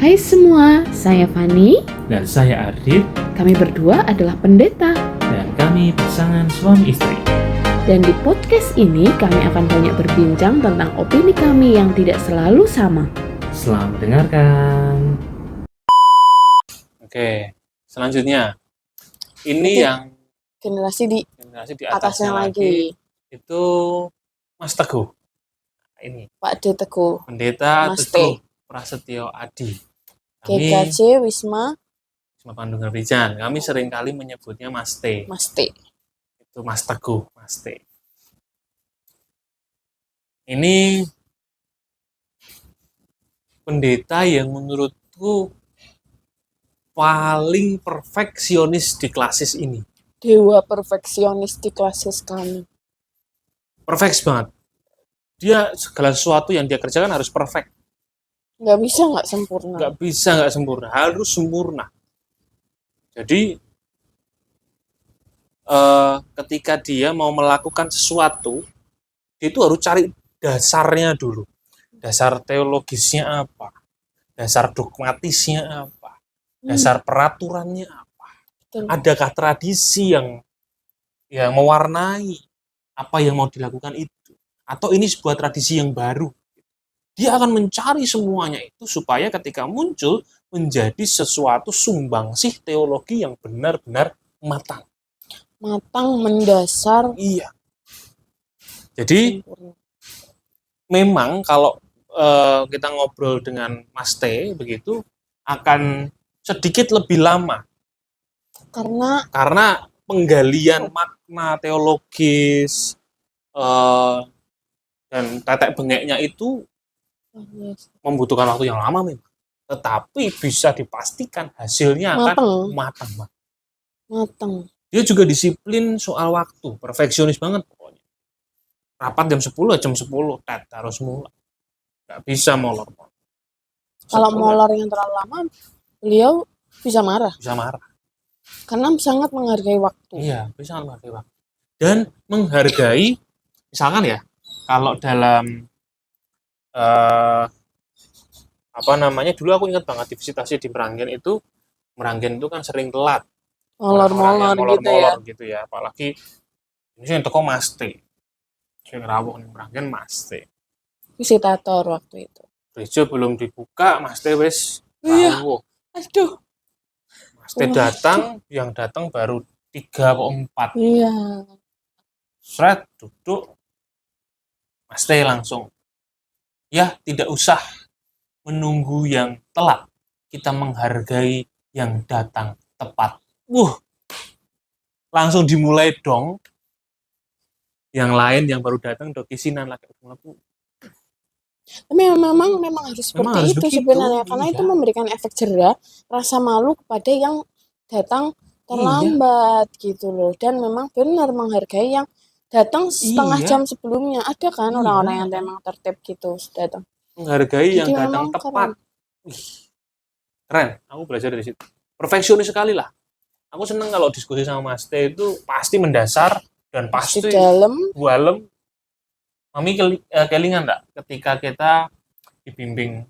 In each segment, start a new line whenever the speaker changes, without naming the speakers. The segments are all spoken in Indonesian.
Hai semua, saya Fani.
Dan saya Ardit.
Kami berdua adalah pendeta.
Dan kami pasangan suami istri.
Dan di podcast ini kami akan banyak berbincang tentang opini kami yang tidak selalu sama.
Selamat mendengarkan. Oke, selanjutnya. Ini yang
generasi di
atasnya lagi. Itu Mas Teguh. Ini
Pak D. Teguh.
Pendeta
Mas
Teguh Prasetyo Adi.
GKJ Wisma
Pandungan Rijan. Kami seringkali menyebutnya Mas T. Itu Mas Teguh, Mas T. Ini pendeta yang menurutku paling perfeksionis di klasis ini.
Dewa perfeksionis di klasis kami.
Perfect banget. Dia segala sesuatu yang dia kerjakan harus perfect.
Nggak bisa nggak sempurna.
Nggak bisa nggak sempurna, harus sempurna. Jadi ketika dia mau melakukan sesuatu, dia itu harus cari dasarnya dulu. Dasar teologisnya apa? Dasar dogmatisnya apa? Dasar peraturannya apa?
Betul.
Adakah tradisi yang mewarnai apa yang mau dilakukan itu? Atau ini sebuah tradisi yang baru? Dia akan mencari semuanya itu supaya ketika muncul menjadi sesuatu sumbangsih teologi yang benar-benar matang.
Matang, mendasar.
Iya. Jadi
sempurna.
memang kalau kita ngobrol dengan Mas T begitu akan sedikit lebih lama. Karena penggalian makna teologis dan tetek bengeknya itu membutuhkan waktu yang lama memang. Tetapi bisa dipastikan hasilnya akan matang. Dia juga disiplin soal waktu, perfeksionis banget pokoknya. Rapat jam 10, jam 10 harus mulai. Nggak bisa molor.
Kalau molor yang terlalu lama, beliau bisa marah. Karena sangat menghargai waktu.
Iya, bisa menghargai waktu. Dan menghargai, misalkan ya, kalau dalam dulu aku ingat banget di visitasi di Meranggen itu kan sering telat.
Molor-molor
gitu ya. Apalagi ini yang teko Mas T. Sing rawuh ning Meranggen Mas T.
Visitator waktu itu.
Gereja belum dibuka, Mas T wis rawuh.
Aduh.
Mas T datang, yang datang baru 3 atau 4.
Iya.
Sret duduk. Mas T langsung. Ya, tidak usah menunggu yang telat. Kita menghargai yang datang tepat. Langsung dimulai dong. Yang lain yang baru datang udah kisinan lagi.
Tapi memang harus seperti itu sebenarnya, karena itu memberikan efek jera, rasa malu kepada yang datang terlambat gitu loh. Dan memang benar menghargai yang datang setengah jam sebelumnya. Ada kan orang-orang yang memang tertib gitu datang.
Menghargai yang datang tepat. Keren, aku belajar dari situ. Perfeksionis sekali lah. Aku seneng kalau diskusi sama Mas T itu pasti mendasar dan pasti dalam. Mami kelingan enggak ketika kita dibimbing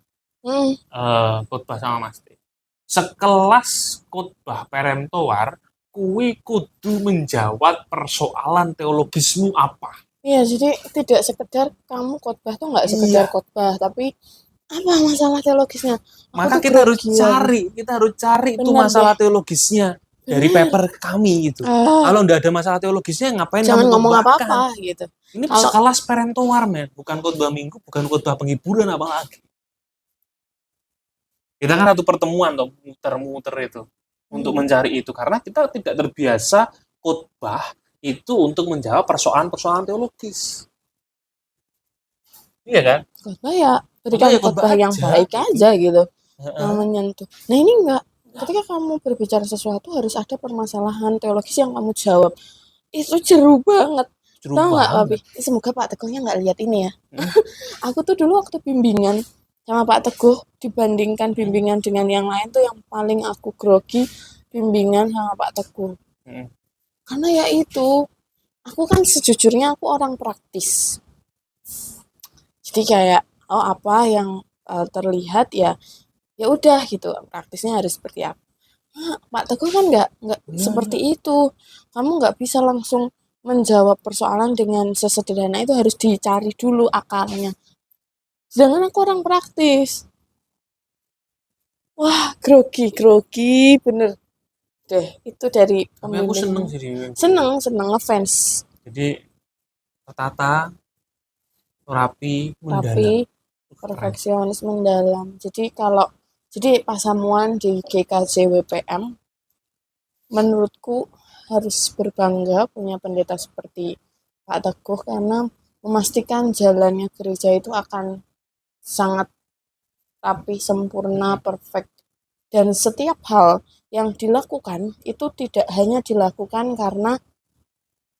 khotbah sama Mas T. Sekelas khotbah peremtoar, kuwi kudu menjawab persoalan teologismu apa.
Iya, jadi tidak sekedar kamu khotbah tuh enggak sekedar khotbah, tapi apa masalah teologisnya?
Maka kita harus cari itu masalah teologisnya dari paper kami gitu. Kalau enggak ada masalah teologisnya ngapain
jangan
kamu
ngomong apa-apa gitu.
Ini sekelas peremtoar, men, bukan khotbah minggu, bukan khotbah penghiburan apalagi. Kita kan satu pertemuan tuh, muter-muter itu untuk mencari itu karena kita tidak terbiasa khotbah itu untuk menjawab persoalan-persoalan teologis. Iya kan?
Khotbah ya, berikan khotbah yang baik aja gitu. Yang menyentuh. Nah, ini enggak. Ketika kamu berbicara sesuatu harus ada permasalahan teologis yang kamu jawab. Itu jeru banget. Tahu nggak, Papi? Semoga Pak Teguhnya nggak lihat ini ya. Aku tuh dulu waktu bimbingan sama Pak Teguh, dibandingkan bimbingan dengan yang lain tuh yang paling aku grogi bimbingan sama Pak Teguh. Karena ya itu, aku kan sejujurnya aku orang praktis. Jadi kayak apa yang terlihat ya ya udah gitu, praktisnya harus seperti apa. Pak Teguh kan nggak seperti itu. Kamu nggak bisa langsung menjawab persoalan dengan sesederhana itu, harus dicari dulu akalnya. Sedangkan aku orang praktis. Wah, grogi bener deh. Itu dari
Tapi aku seneng
pembimbing.
sih.
Seneng ngefans.
Jadi tertata, rapi,
Tapi
mendalam.
perfeksionis mendalam. Jadi pasamuan di GKJ WPM menurutku harus berbangga punya pendeta seperti Pak Teguh, karena memastikan jalannya gereja itu akan sangat rapi, sempurna, perfect. Dan setiap hal yang dilakukan itu tidak hanya dilakukan karena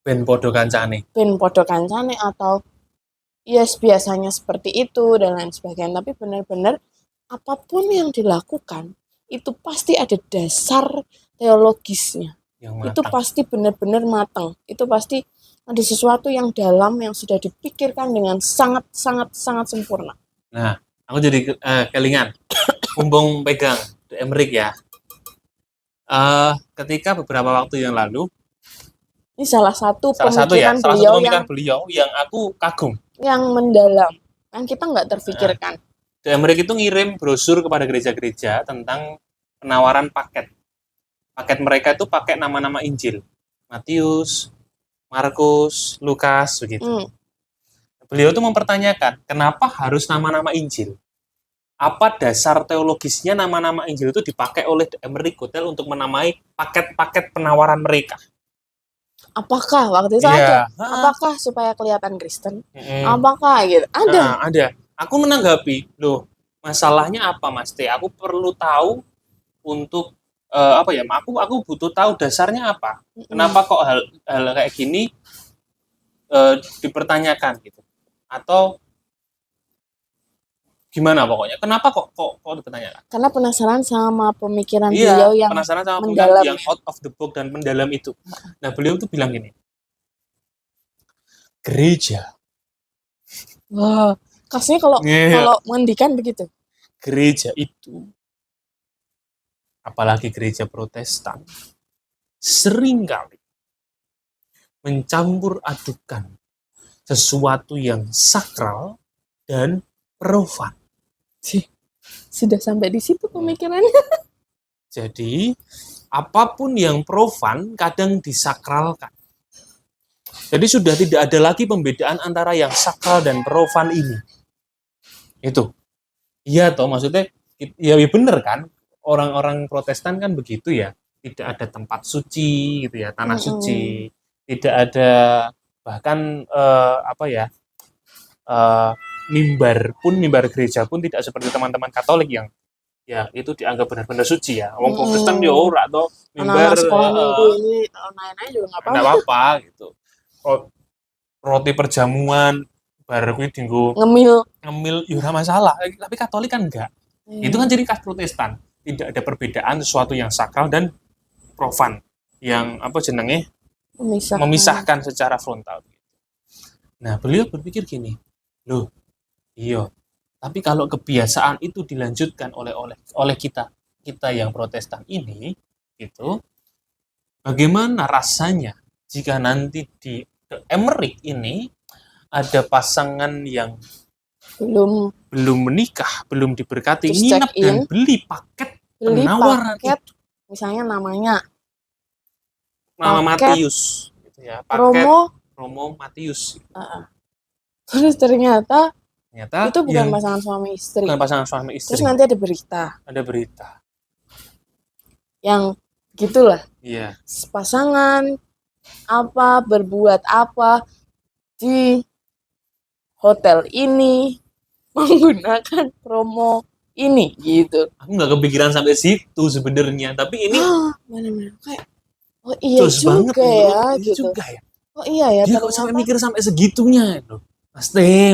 Ben podo kancane
atau yes biasanya seperti itu dan lain sebagainya, tapi benar-benar apapun yang dilakukan itu pasti ada dasar teologisnya. Itu pasti benar-benar matang. Itu pasti ada sesuatu yang dalam yang sudah dipikirkan dengan sangat sempurna.
Nah, aku jadi kelingan. Mumpung pegang Emmerich ya. Ketika beberapa waktu yang lalu,
ini salah satu pemikiran
beliau yang aku kagum,
yang mendalam, yang kita nggak terfikirkan.
Emmerich itu ngirim brosur kepada gereja-gereja tentang penawaran paket. Paket mereka itu pakai nama-nama Injil, Matius, Markus, Lukas, begitu. Beliau itu mempertanyakan, kenapa harus nama-nama Injil? Apa dasar teologisnya nama-nama Injil itu dipakai oleh Emmerich Hotel untuk menamai paket-paket penawaran mereka?
Apakah waktu itu ada? Apakah supaya kelihatan Kristen? Apakah gitu?
Ada. Aku menanggapi, loh, masalahnya apa, Mas T? Aku perlu tahu untuk apa ya? Aku butuh tahu dasarnya apa. Kenapa kok hal kayak gini dipertanyakan gitu? Atau gimana pokoknya? Kenapa kok dipertanyakan?
Karena penasaran sama pemikiran beliau yang
penasaran sama
mendalam,
yang out of the box dan mendalam itu. Nah, beliau tuh bilang gini, gereja.
Wah, kasnya kalau mandikan begitu.
Gereja itu, apalagi gereja Protestan, seringkali mencampur adukan sesuatu yang sakral dan profan.
Sudah sampai di situ pemikirannya.
Jadi, apapun yang profan kadang disakralkan. Jadi sudah tidak ada lagi pembedaan antara yang sakral dan profan ini. Itu. Iya toh, maksudnya, ya bener kan? Orang-orang Protestan kan begitu ya. Tidak ada tempat suci gitu ya, tanah suci. Tidak ada bahkan mimbar gereja pun tidak seperti teman-teman Katolik yang ya itu dianggap benar-benar suci ya. Wong Protestan yo ora to mimbar
sekolah minggu ini naik-naik juga enggak
apa gitu. Roti perjamuan bar kuwi dienggo ngemil ya ora masalah. Tapi Katolik kan enggak. Itu kan jadi khas Protestan. Tidak ada perbedaan sesuatu yang sakral dan profan yang memisahkan secara frontal. Nah, beliau berpikir gini, loh, iya, tapi kalau kebiasaan itu dilanjutkan oleh kita yang Protestan ini, gitu, bagaimana rasanya jika nanti di Emmerich ini ada pasangan yang belum menikah, belum diberkati, nginep dan beli paket penawaran itu.
Misalnya nama
Matius, gitu ya, paket promo Matius.
Terus ternyata itu bukan pasangan suami istri. Terus nanti ada berita. Yang gitulah.
Iya.
Pasangan apa berbuat apa di hotel ini menggunakan promo ini gitu.
Aku nggak kepikiran sampai situ sebenarnya, tapi ini
mana kayak oh iya juga banget, ya gitu.
Juga ya.
Oh iya ya.
Dia kok sampai mikir sampai segitunya itu. Mas Teh.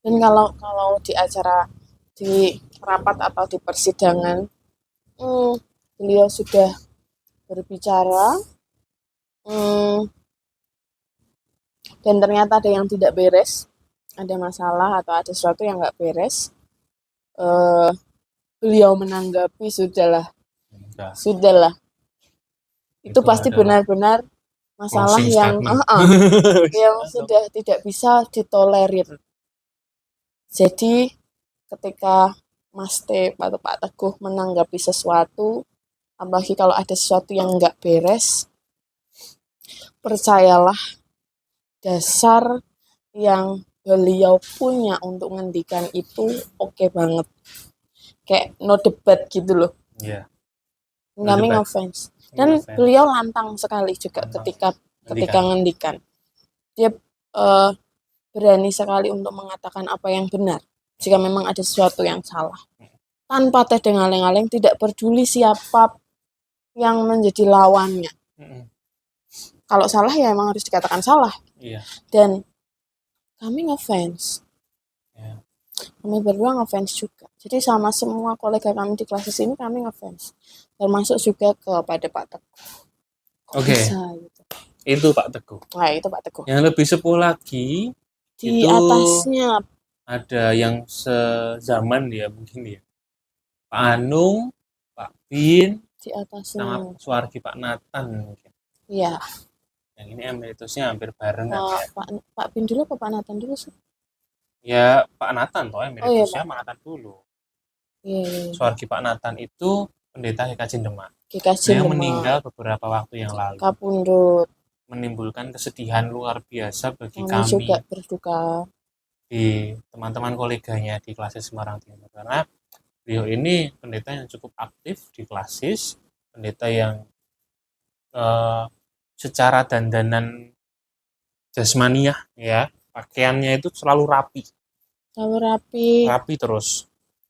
Dan kalau di acara di rapat atau di persidangan beliau sudah berbicara dan ternyata ada yang tidak beres, ada masalah atau ada sesuatu yang nggak beres, beliau menanggapi sudahlah, itu pasti benar-benar masalah yang yang sudah tidak bisa ditolerir. Jadi ketika Mas T atau Pak Teguh menanggapi sesuatu, apalagi kalau ada sesuatu yang nggak beres, percayalah dasar yang beliau punya untuk ngendikan itu oke banget. Kayak no debat gitu loh.
Iya.
Kami ngefans. Dan beliau lantang sekali juga ketika ngendikan. Dia berani sekali untuk mengatakan apa yang benar jika memang ada sesuatu yang salah. Tanpa tedeng-aleng-aleng, tidak peduli siapa yang menjadi lawannya. Kalau salah ya emang harus dikatakan salah.
Iya.
Dan kami ngefans. Yeah. Kami berdua ngefans juga. Jadi sama semua kolega kami di kelas ini kami ngefans. Termasuk juga kepada Pak Teguh.
Oke.
Gitu.
Itu Pak Teguh.
Nah, itu Pak Teguh.
Yang lebih sepuh lagi
di itu atasnya
ada yang sezaman dia mungkin ya. Pak Anung, Pak Bin,
di atasnya
sama Suwargi Pak Nathan mungkin.
Iya.
Yang ini emeritusnya hampir barengan ya.
Pak Bin dulu apa Pak Nathan dulu sih?
Ya Pak Nathan toh emeritusnya Pak Nathan dulu.
Iya.
Suwargi Pak Nathan itu pendeta GKJ Demak.
Yang
meninggal beberapa waktu yang lalu.
Kapundut.
Menimbulkan kesedihan luar biasa bagi
kami juga berduka
di teman-teman koleganya di Klasis Semarang Timur, karena beliau ini pendeta yang cukup aktif di Klasis, pendeta yang secara dandanan jasmaniah ya, pakaiannya itu selalu rapi terus.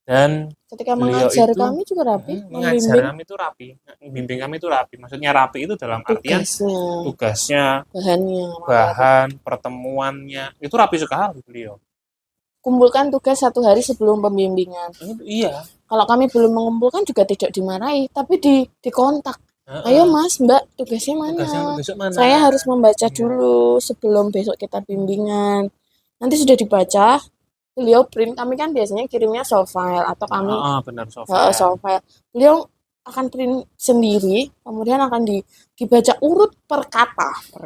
Dan
ketika mengajar itu, kami juga rapi,
mengajar kami itu rapi, bimbing kami itu rapi. Maksudnya rapi itu dalam artian tugasnya, bahan pertemuannya itu rapi sekali beliau.
Kumpulkan tugas 1 hari sebelum pembimbingan.
Iya.
Kalau kami belum mengumpulkan juga tidak dimarahi, tapi dikontak. Ayo Mas, Mbak, tugasnya mana? Saya harus membaca dulu sebelum besok kita bimbingan. Nanti sudah dibaca, beliau print. Kami kan biasanya kirimnya soft file atau kami soft file. Beliau akan print sendiri, kemudian akan dibaca urut per kata,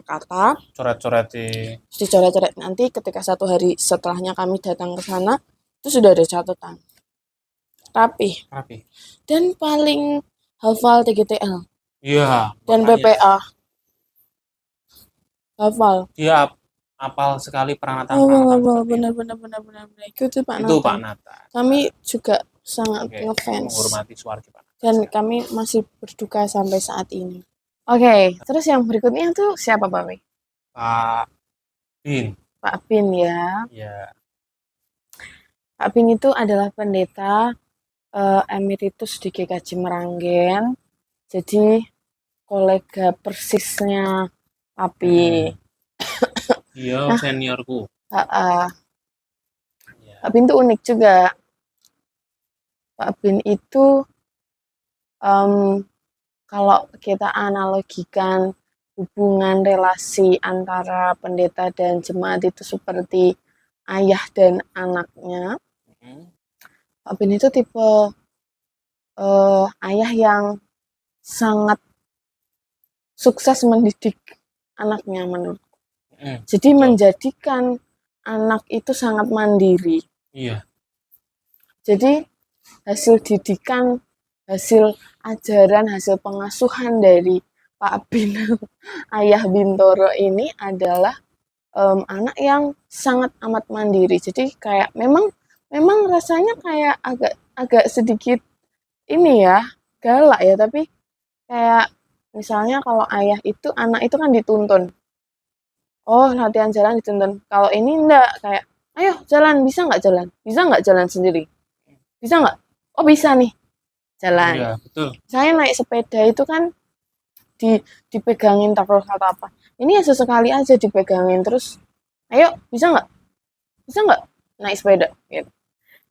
dicoret-coret. Nanti ketika 1 hari setelahnya kami datang ke sana, itu sudah ada catatan. Rapi. Dan paling hafal TGTL.
Iya.
Dan PPA. Hafal.
Dia apal sekali peranatan.
Benar. Itu Pak Nathan. Kami juga sangat ngefans.
Menghormati Suwargi Pak Nathan.
Dan kami masih berduka sampai saat ini. Oke, terus yang berikutnya tuh siapa Pak Wei?
Pak Bin.
Pak Bin ya.
Iya.
Pak Bin itu adalah pendeta emeritus di GKJ Meranggen. Jadi kolega persisnya Papi.
Iya, seniorku.
Pak Bin itu unik juga. Pak Bin itu kalau kita analogikan hubungan relasi antara pendeta dan jemaat itu seperti ayah dan anaknya. Pak Bin itu tipe ayah yang sangat sukses mendidik anaknya menurutku. Jadi menjadikan anak itu sangat mandiri.
Iya.
Jadi hasil didikan, hasil ajaran, hasil pengasuhan dari Pak Bin, Ayah Bintoro ini adalah anak yang sangat amat mandiri. Jadi kayak memang rasanya kayak agak sedikit ini ya, galak ya, tapi kayak misalnya kalau ayah itu, anak itu kan dituntun. Oh, latihan jalan dituntun. Kalau ini enggak, kayak ayo jalan, bisa nggak jalan? Bisa nggak jalan sendiri? Bisa nggak? Oh bisa nih, jalan.
Iya, betul.
Saya naik sepeda itu kan dipegangin terus atau apa. Ini ya sesekali aja dipegangin terus. Ayo, bisa nggak? Bisa nggak naik sepeda? Gitu.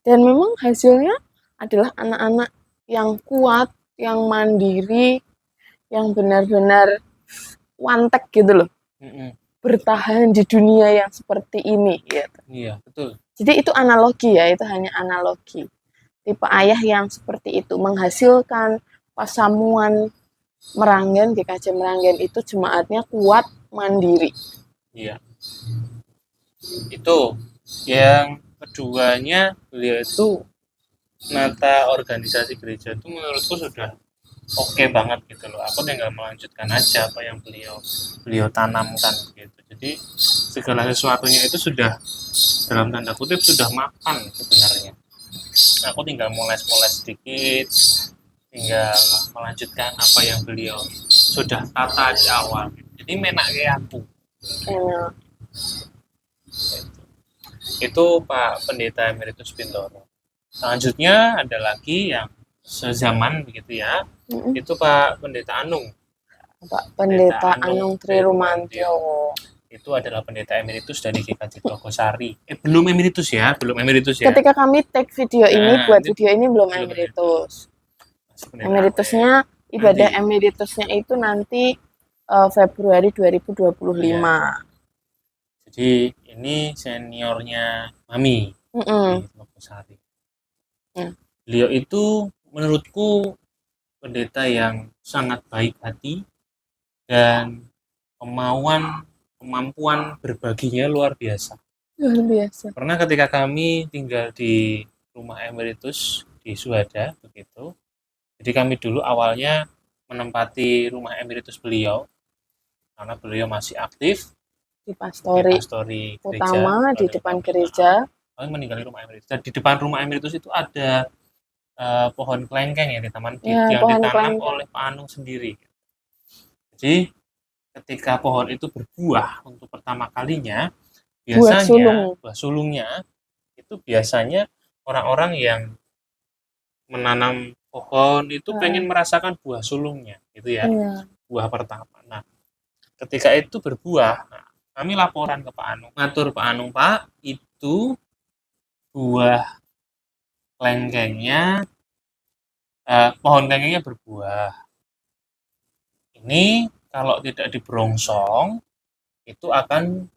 Dan memang hasilnya adalah anak-anak yang kuat, yang mandiri, yang benar-benar wantek gitu loh. bertahan di dunia yang seperti ini gitu.
Iya, betul.
Jadi itu analogi ya, itu hanya analogi. Tipe ayah yang seperti itu menghasilkan Pasamuan Meranggen, GKJ Meranggen itu jemaatnya kuat, mandiri.
Iya. Itu yang keduanya, beliau itu nata organisasi gereja itu menurutku sudah oke banget gitu loh. Aku tinggal melanjutkan aja apa yang beliau tanamkan gitu. Jadi segala sesuatunya itu sudah dalam tanda kutip sudah mapan sebenarnya. Aku tinggal moles-moles sedikit, tinggal melanjutkan apa yang beliau sudah tata di awal. Jadi menak kayak aku. Itu Pak Pendeta Emeritus Bintoro. Selanjutnya ada lagi yang sezaman begitu ya. Itu Pak Pendeta Anung.
Pak Pendeta Anung Trirumantio.
Itu adalah pendeta emeritus dari GKJ Togosari. Belum emeritus ya.
Ketika kami take video ini, buat video ini belum emeritus. Emeritusnya, ibadah nanti. Emeritusnya itu nanti Februari 2025.
Jadi ini seniornya Mami di Togosari. Beliau itu menurutku pendeta yang sangat baik hati dan kemampuan berbaginya luar biasa. Karena ketika kami tinggal di rumah emeritus di Suhada begitu, jadi kami dulu awalnya menempati rumah emeritus beliau karena beliau masih aktif
di pastori utama di depan gereja.
Kami meninggali rumah emeritus. Dan di depan rumah emeritus itu ada pohon kelengkeng ya di taman yang ditanam oleh Pak Anung sendiri. Jadi ketika pohon itu berbuah untuk pertama kalinya, biasanya buah sulungnya itu biasanya orang-orang yang menanam pohon itu pengen merasakan buah sulungnya gitu ya. Buah pertama. Nah, ketika itu berbuah, kami laporan ke Pak Anung, ngatur Pak Anung, Pak, itu buah kelengkengnya, pohon kelengkengnya berbuah. Ini kalau tidak dibrongsong, itu akan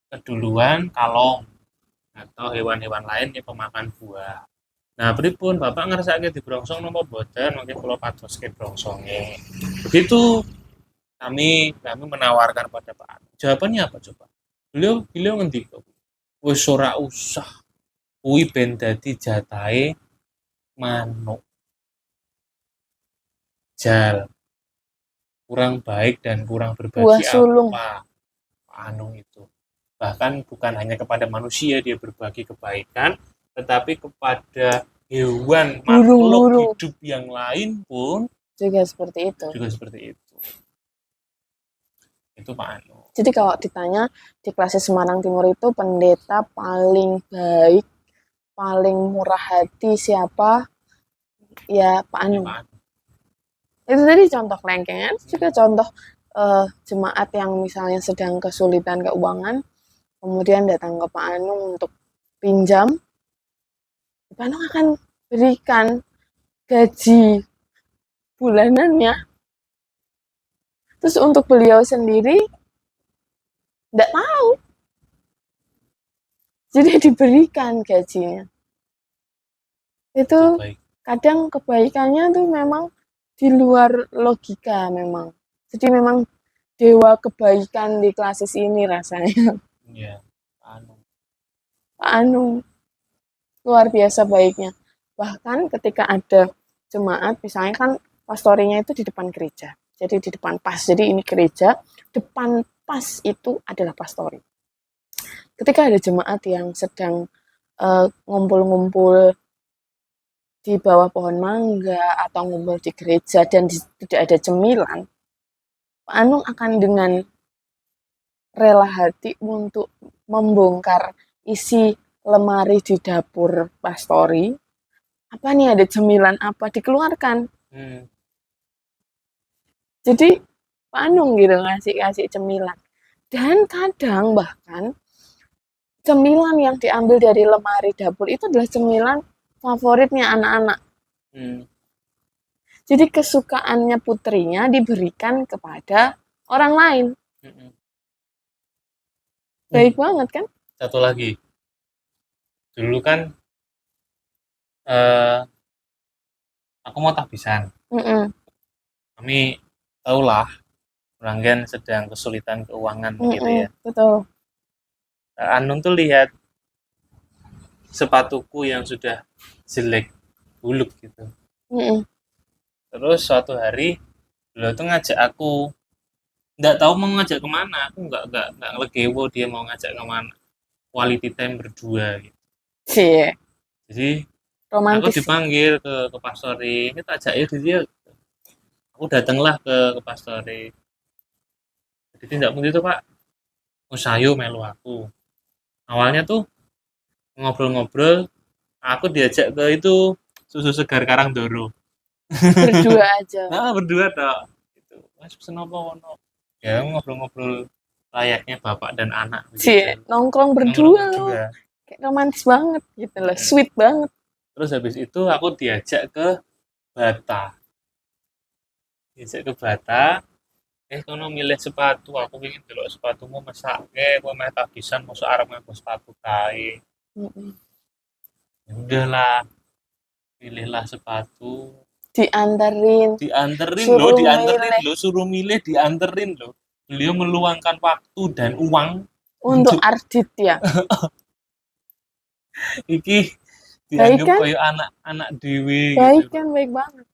keduluan kalong atau hewan-hewan lain yang pemakan buah. Nah, pripun Bapak ngersake dibrongsong napa boten, mungkin kula patoske brongsonge. Begitu kami menawarkan pada Pak Anung. Jawabannya apa coba? Beliau ngendika, wis ora usah, kuwi ben dadi jatahe manuk. Jal kurang baik dan kurang berbagi apa Pak Anung itu. Bahkan bukan hanya kepada manusia dia berbagi kebaikan, tetapi kepada hewan, makhluk hidup yang lain pun
juga seperti itu.
Itu Pak Anung.
Jadi kalau ditanya di Klasis Semarang Timur itu pendeta paling baik, paling murah hati siapa? Ya Pak Anung. Itu tadi contoh kelengkengan, juga contoh jemaat yang misalnya sedang kesulitan keuangan, kemudian datang ke Pak Anung untuk pinjam, Pak Anung akan berikan gaji bulanannya. Terus untuk beliau sendiri tidak tahu, jadi diberikan gajinya. Itu kadang kebaikannya tuh memang di luar logika memang. Jadi memang dewa kebaikan di Klasis ini rasanya.
Iya, Pak
Anung luar biasa baiknya. Bahkan ketika ada jemaat, misalnya kan pastorinya itu di depan gereja. Jadi di depan pas. Jadi ini gereja, depan pas itu adalah pastori. Ketika ada jemaat yang sedang ngumpul-ngumpul di bawah pohon mangga atau ngumpul di gereja dan tidak ada cemilan, Pak Anung akan dengan rela hati untuk membongkar isi lemari di dapur pastori. Apa nih, ada cemilan apa, dikeluarkan. Jadi Pak Anung gitu ngasih cemilan. Dan kadang bahkan cemilan yang diambil dari lemari dapur itu adalah cemilan favoritnya anak-anak. Jadi kesukaannya putrinya diberikan kepada orang lain. Baik banget kan?
Satu lagi. Dulu kan eh aku mau tahbisan. Kami tahulah pelanggan sedang kesulitan keuangan gitu ya.
Betul.
Anung tuh lihat sepatuku yang sudah jelek, buluk gitu. Terus suatu hari beliau tuh ngajak aku, nggak tahu mau ngajak kemana. Aku nggak ngelegewo dia mau ngajak kemana. Quality time berdua gitu.
Cie.
Jadi
Romantis.
aku dipanggil ke Pastori, ini tak ajak ya dia. Aku datanglah ke Pastori. Jadi tidak begitu Pak, Musayo melu aku. Awalnya tuh ngobrol-ngobrol, aku diajak ke itu susu segar Karangdoro.
Berdua aja.
Nah, berdua dong. Gitu. Mas pesen apa ono? Ya ngobrol-ngobrol layaknya bapak dan anak.
Cie, nongkrong berdua loh. Kayak romantis banget gitu loh, sweet banget.
Terus habis itu aku diajak ke Bata. Kono milih sepatu, aku pengen delok sepatumu mesake, kowe meh tabisan mosok arep nganggo sepatu kae. Ya udahlah, pilihlah sepatu.
Dianterin
suruh milih, dianterin loh. Beliau meluangkan waktu dan uang
untuk Ardit ya.
Iki dianggap kan? Kayak anak dewe
baik gitu. Kan baik banget.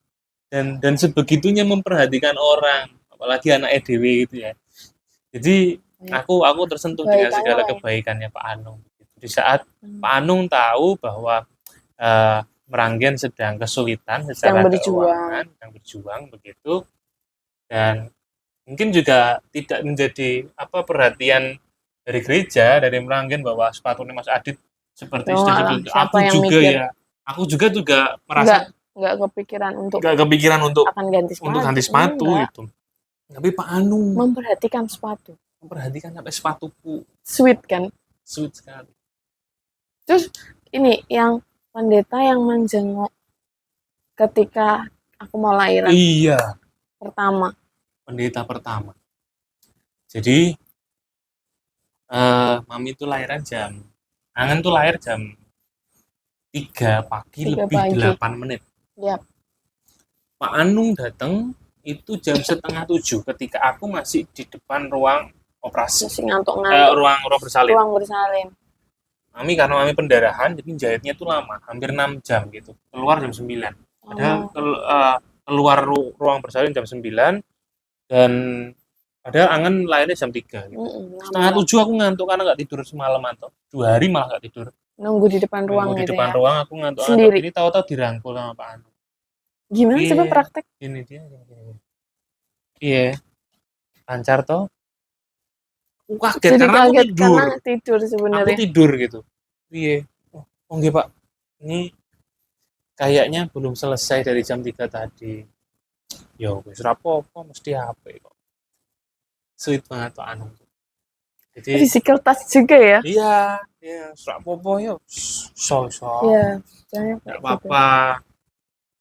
Dan sebegitunya memperhatikan orang, apalagi anak dewe gitu ya. Jadi aku tersentuh dengan segala kebaikannya Pak Anung. Di saat Pak Anung tahu bahwa Meranggen sedang kesulitan secara keuangan, sedang berjuang begitu, dan mungkin juga tidak menjadi perhatian dari gereja, dari Meranggen bahwa sepatunya Mas Adit seperti aku juga merasa
nggak kepikiran untuk
akan ganti sepatu itu. Tapi Pak Anung
memperhatikan
sampai sepatuku.
Sweet kan?
Sweet sekali.
Terus ini yang pendeta yang menjenguk ketika aku mau lahiran.
Iya.
Pertama.
Pendeta pertama. Jadi Mami itu lahiran Angen tuh lahir jam 3 pagi lebih 8 menit.
Yap.
Pak Anung datang itu jam 6:30 ketika aku masih di depan ruang operasi.
Masih ngantuk.
Ruang bersalin.
Ruang bersalin.
Mami karena Mami pendarahan, jadi jahitnya tuh lama, hampir 6 jam gitu. Keluar jam 9. Padahal keluar ruang bersalin jam 9 dan padahal Angen lahirnya jam 3 gitu. 6:30 aku ngantuk karena nggak tidur semalam atau 2 hari malah nggak tidur.
Nunggu di depan ruang
di depan ruang aku ngantuk. Ini tahu-tahu dirangkul sama Pak Anung.
Gimana coba praktek?
Ini dia. Iya. Lancar toh? Aku kaget karena aku
tidur sebenarnya.
Aku tidur gitu. Iya. Oh nggih Pak. Ini kayaknya belum selesai dari jam 3 tadi. Yo wis ora apa-apa mesti HP kok. Sweet banget Pak Anung.
Jadi physical touch juga ya?
Iya, ora apa-apa yo. So.
Iya,
enggak apa-apa.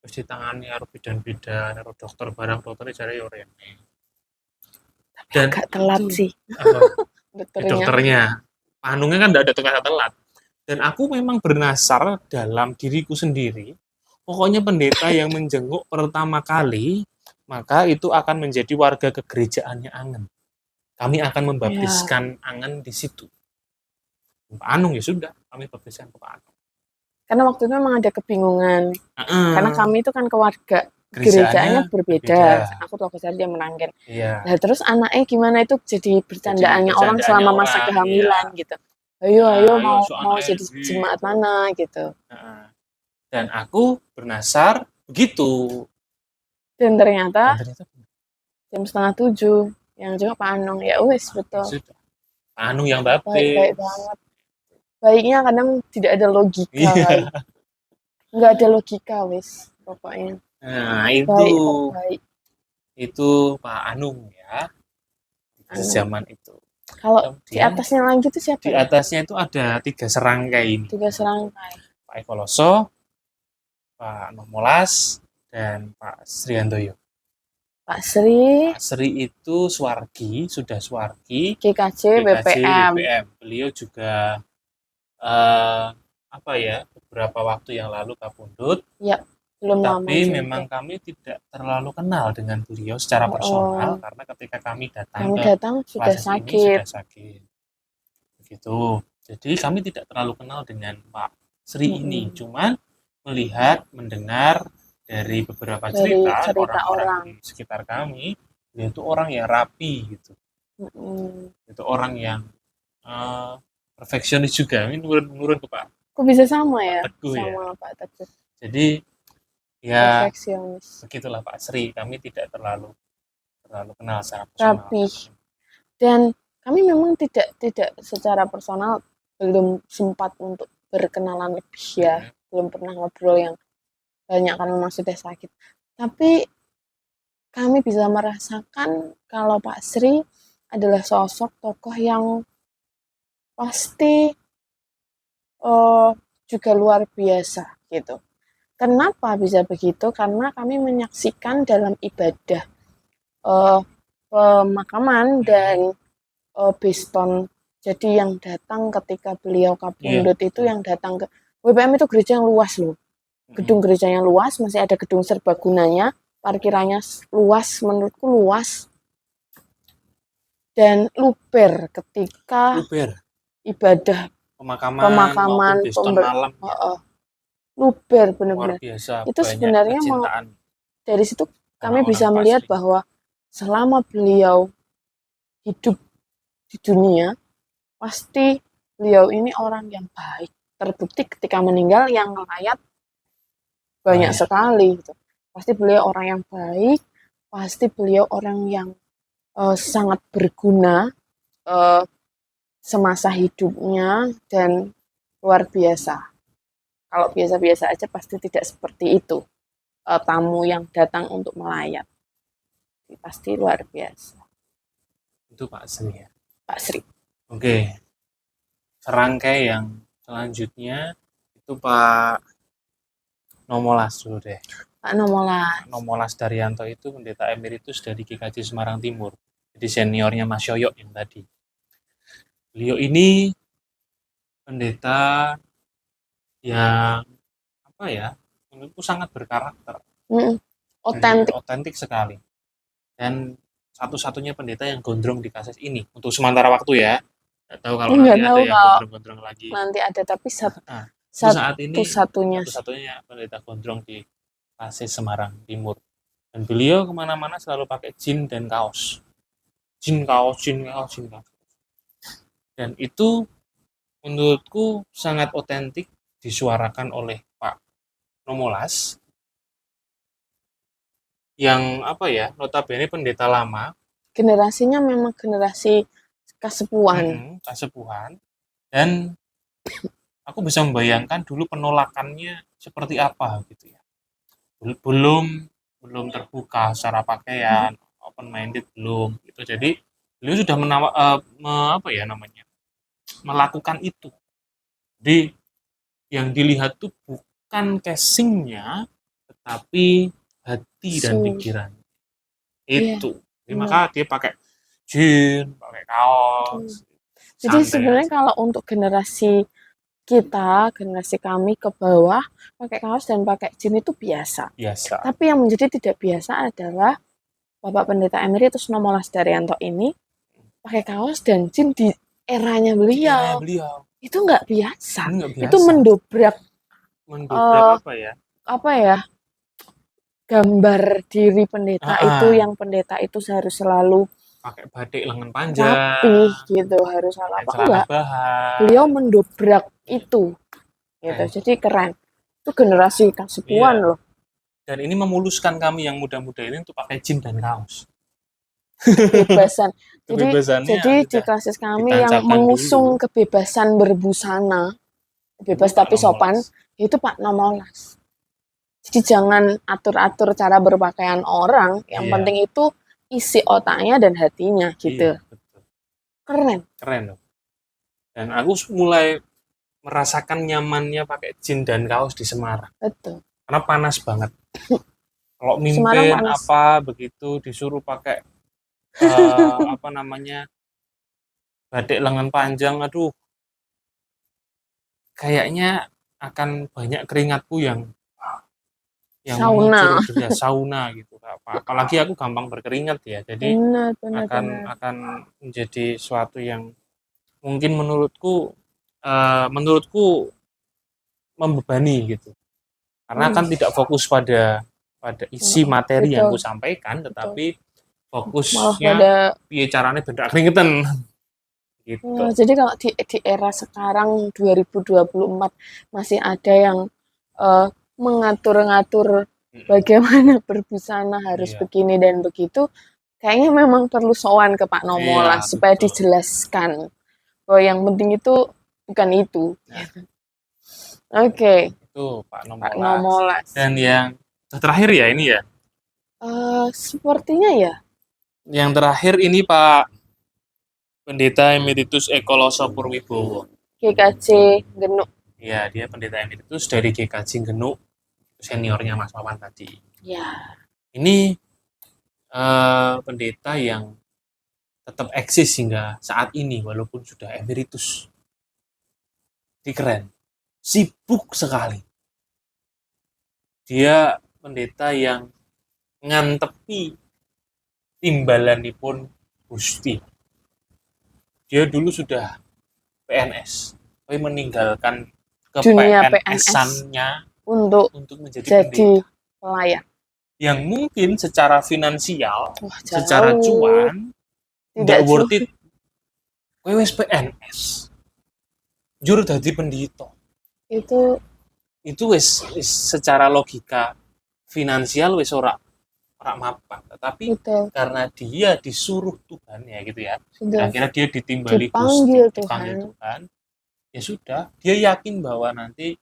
Terus ditangani karo bidan-bidan, karo dokter barang dokternya jare yo rene. Dan
agak telat sih.
Dokternya. Pak Anungnya kan enggak ada telat. Dan aku memang bernasar dalam diriku sendiri. Pokoknya pendeta yang menjenguk pertama kali, maka itu akan menjadi warga kegerejaannya Angen. Kami akan membaptiskan Angen di situ. Pak Anung ya sudah, kami baptiskan ke Pak Anung.
Karena waktu itu memang ada kebingungan. Karena kami itu kan keluarga gerejaannya berbeda. Aku tuh dia Meranggen.
Iya.
Nah, terus anaknya gimana itu jadi bercandaannya orang selama masa kehamilan gitu. Ayo mau jadi jemaat mana gitu.
Dan aku bernasar begitu.
Dan ternyata jam 6:30 yang juga Pak Anung ya wes betul.
Pak Anung yang baptis.
Baik banget. Baiknya kadang tidak ada logika. Nggak ada logika wes pokoknya.
Nah itu baik. Itu Pak Anung ya. Di zaman itu.
Kalau di atasnya lagi itu siapa?
Di atasnya itu ada 3 serangkai ini.
3 serangkai.
Pak Ekoloso, Pak Nomolas, dan Pak Srihandoyo.
Pak Sri.
Pak Sri itu sudah Suwargi,
GKJ
BPM.
BPM.
Beliau juga beberapa waktu yang lalu kapundhut.
Ya, belum lama
Tapi
juga.
memang kami tidak terlalu kenal dengan beliau secara personal karena ketika kami datang
sudah sakit.
sudah sakit. Begitu. Jadi kami tidak terlalu kenal dengan Pak Sri ini, cuman mendengar dari beberapa cerita orang-orang di sekitar kami, dia itu orang yang rapi gitu. Itu orang yang perfeksionis juga. Ini menurut Pak.
Kok bisa sama ya?
Teguh,
sama
ya?
Pak Teguh.
Jadi ya
perfeksionis.
Begitulah Pak Sri, kami tidak terlalu kenal secara personal.
Rapi. Dan kami memang tidak secara personal belum sempat untuk berkenalan lebih ya. Belum pernah ngobrol yang banyak karena memang sudah sakit. Tapi kami bisa merasakan kalau Pak Sri adalah sosok tokoh yang pasti juga luar biasa gitu. Kenapa bisa begitu? Karena kami menyaksikan dalam ibadah pemakaman dan Biston. Jadi yang datang ketika beliau kapundhut itu yang datang ke WPM itu gereja yang luas loh. Gedung gerejanya luas, masih ada gedung serbagunanya, parkirannya luas, menurutku luas. Dan luber ketika ibadah pemakaman
malam.
Luber benar-benar. Itu sebenarnya dari situ kami bisa melihat bahwa selama beliau hidup di dunia, pasti beliau ini orang yang baik. Terbukti ketika meninggal yang melayat banyak sekali gitu. Pasti beliau orang yang baik, pasti beliau orang yang sangat berguna semasa hidupnya dan luar biasa. Kalau biasa-biasa aja pasti tidak seperti itu. Tamu yang datang untuk melayat. Pasti luar biasa.
Itu Pak Sri ya?
Pak Sri.
Oke. Serangkai yang selanjutnya itu Pak Nomolas dulu deh.
Pak Nomolas.
Nomolas Daryanto itu pendeta emeritus dari GKJ Semarang Timur. Jadi seniornya Mas Yoyok yang tadi. Beliau ini pendeta yang menurutku sangat berkarakter, otentik sekali, dan satu-satunya pendeta yang gondrong di kasus ini untuk sementara waktu ya. Nggak tahu kalau nanti ada yang gondrong-gondrong lagi.
Nanti ada, tapi
saat ini
satu-satunya
pendeta gondrong di kasus Semarang Timur. Dan beliau kemana-mana selalu pakai jin dan kaos. Jin kaos. Dan itu menurutku sangat otentik disuarakan oleh Pak Nomolas yang notabene pendeta lama,
generasinya memang generasi kasepuhan,
dan aku bisa membayangkan dulu penolakannya seperti apa gitu ya. Belum terbuka secara pakaian, open minded belum gitu. Jadi beliau sudah melakukan itu. Jadi yang dilihat tuh bukan casingnya, tetapi hati dan pikiran. Itu. Jadi maka dia pakai jin, pakai kaos.
Jadi sebenarnya kalau untuk generasi kita, generasi kami ke bawah, pakai kaos dan pakai jin itu biasa. Tapi yang menjadi tidak biasa adalah Bapak Pendeta Emeritus Nomolas Daryanto ini pakai kaos dan jin di eranya beliau. Itu nggak biasa. Itu mendobrak gambar diri pendeta itu, yang pendeta itu harus selalu
pakai batik lengan panjang,
rapih gitu, harus enggak. Beliau mendobrak itu gitu. Jadi keren. Itu generasi kasepuhan loh.
Dan ini memuluskan kami yang muda-muda ini untuk pakai jin dan kaos.
Kebebasan. Jadi di klasis kami yang mengusung kebebasan berbusana, bebas tapi sopan, itu Pak Nomolas. Jadi jangan atur-atur cara berpakaian orang, yang penting itu isi otaknya dan hatinya gitu.
Betul. Keren loh. Dan aku mulai merasakan nyamannya pakai jin dan kaos di Semarang.
Betul.
Karena panas banget. Kalau
Semarang
mimpin
panas.
apa begitu disuruh pakai apa namanya batik lengan panjang, aduh kayaknya akan banyak keringatku yang
Sauna.
mengucur deras, sauna gitu. Apalagi aku gampang berkeringat ya, jadi
Benar, benar,
akan
benar.
akan menjadi suatu yang mungkin menurutku membebani gitu. Karena kan tidak fokus pada isi materi yang ku
Betul,
sampaikan,
betul.
tetapi
Malah
fokusnya
pada
piye carane bendak keringetan gitu.
jadi kalau di era sekarang 2024 masih ada yang mengatur-ngatur bagaimana berbusana harus
Iya,
begini dan begitu, kayaknya memang perlu sowan ke Pak
iya
Nomola supaya
betul.
dijelaskan bahwa yang penting itu bukan itu.
Nah,
Oke,
itu Pak
Pak
Nomolas.
Nomolas.
Dan yang terakhir ya ini ya.
Sepertinya ya,
Yang terakhir ini Pak Pendeta Emeritus Eko Loso Purwibowo.
GKJ Genuk.
Ya, dia pendeta emeritus dari GKJ Genuk, seniornya Mas Wawan tadi.
Ya,
Ini pendeta yang tetap eksis hingga saat ini walaupun sudah emeritus. Ini keren. Sibuk sekali. Dia pendeta yang ngantepi timbalanipun Gusti. Dia dulu sudah PNS, tapi meninggalkan
dunia PNS
ke-PNS-annya
untuk
untuk menjadi
jadi
pendeta.
pelayan.
Yang mungkin secara finansial,
Wah,
secara
jauh.
cuan, tidak worth it. Kowe wis PNS, jur dadi pendeta. Itu wis secara logika finansial wis ora mapan, tetapi
betul.
karena dia disuruh Tuhan ya gitu ya.
Sudah
Akhirnya dia ditimbali
dipanggil
Gusti, dipanggil
Tuhan.
Tuhan. Ya sudah, dia yakin bahwa nanti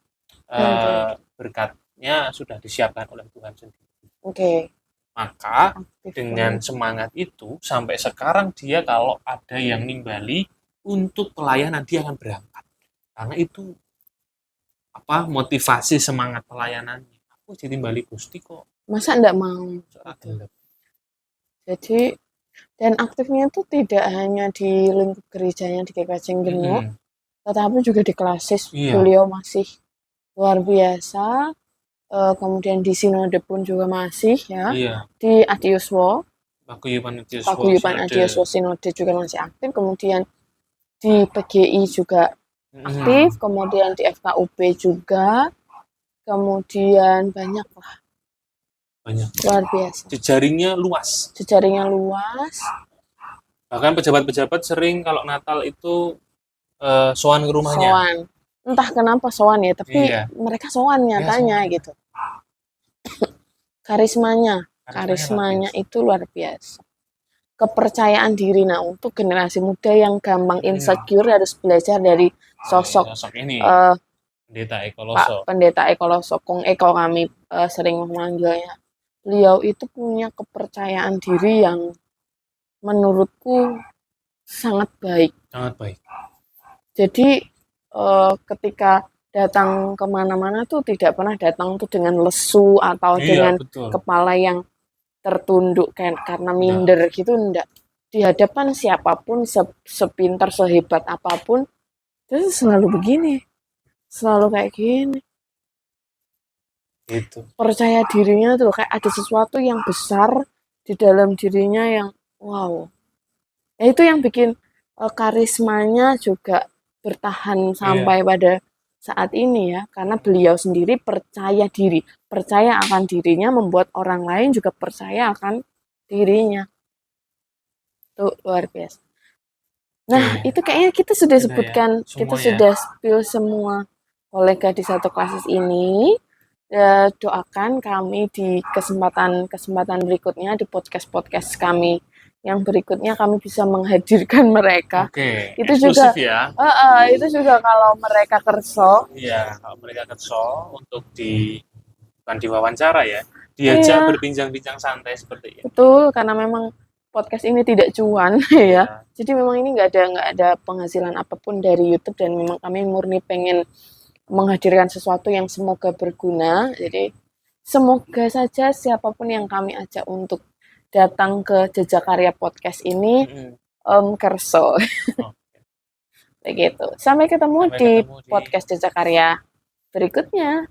berkatnya sudah disiapkan oleh Tuhan sendiri.
Oke.
Maka
Aktif
dengan
banget.
semangat itu sampai sekarang dia kalau ada yang nimbali untuk pelayanan dia akan berangkat. Karena itu apa motivasi semangat pelayanannya. Aku ditimbali Gusti kok.
Masa enggak mau?
Gitu.
Jadi dan aktifnya itu tidak hanya di lingkup gerejanya di GKJ Genuk, tetapi juga di klasis.
Iya.
Beliau masih luar biasa. Kemudian di sinode pun juga masih ya.
Iya.
Di Adiuswo,
Paguyuban
Adiuswo sinode juga masih aktif. Kemudian di PGI juga aktif. Kemudian di FKUP juga. Kemudian banyak lah.
Banyak.
Luar biasa.
Jejaringnya luas. Bahkan pejabat-pejabat sering kalau Natal itu sowan ke rumahnya.
Sowan. Entah kenapa sowan ya, tapi mereka sowan nyatanya gitu. Karismanya itu luar biasa. Kepercayaan diri. Nah, untuk generasi muda yang gampang insecure harus belajar dari sosok
ini. Pendeta Eko Loso.
Pak Pendeta Eko Loso, Kong Eko kami sering memanggilnya. Beliau itu punya kepercayaan diri yang menurutku sangat baik.
Sangat baik.
Jadi ketika datang kemana-mana tuh tidak pernah datang tuh dengan lesu atau dengan kepala yang tertunduk karena minder gitu, enggak. Di hadapan siapapun, sepintar, sehebat apapun, itu selalu begini. Selalu kayak gini.
Gitu.
Percaya dirinya tuh kayak ada sesuatu yang besar di dalam dirinya yang wow. Ya itu yang bikin karismanya juga bertahan sampai pada saat ini ya, karena beliau sendiri percaya diri, percaya akan dirinya, membuat orang lain juga percaya akan dirinya. Itu luar biasa. Nah, itu kayaknya kita sudah sebutkan, kita sudah spill semua kolega di satu klasis ini. Doakan kami di kesempatan berikutnya, di podcast kami yang berikutnya kami bisa menghadirkan mereka.
Itu juga ya.
Itu juga kalau mereka kerso.
Iya, kalau mereka kerso untuk bukan diwawancara ya, diajak berbincang-bincang santai seperti ini.
Betul, karena memang podcast ini tidak cuan ya. Jadi memang ini nggak ada penghasilan apapun dari YouTube, dan memang kami murni pengen menghadirkan sesuatu yang semoga berguna. Jadi Semoga saja siapapun yang kami ajak untuk datang ke Jejak Karya Podcast ini kerso. Begitu. Sampai ketemu di podcast Jejak Karya berikutnya.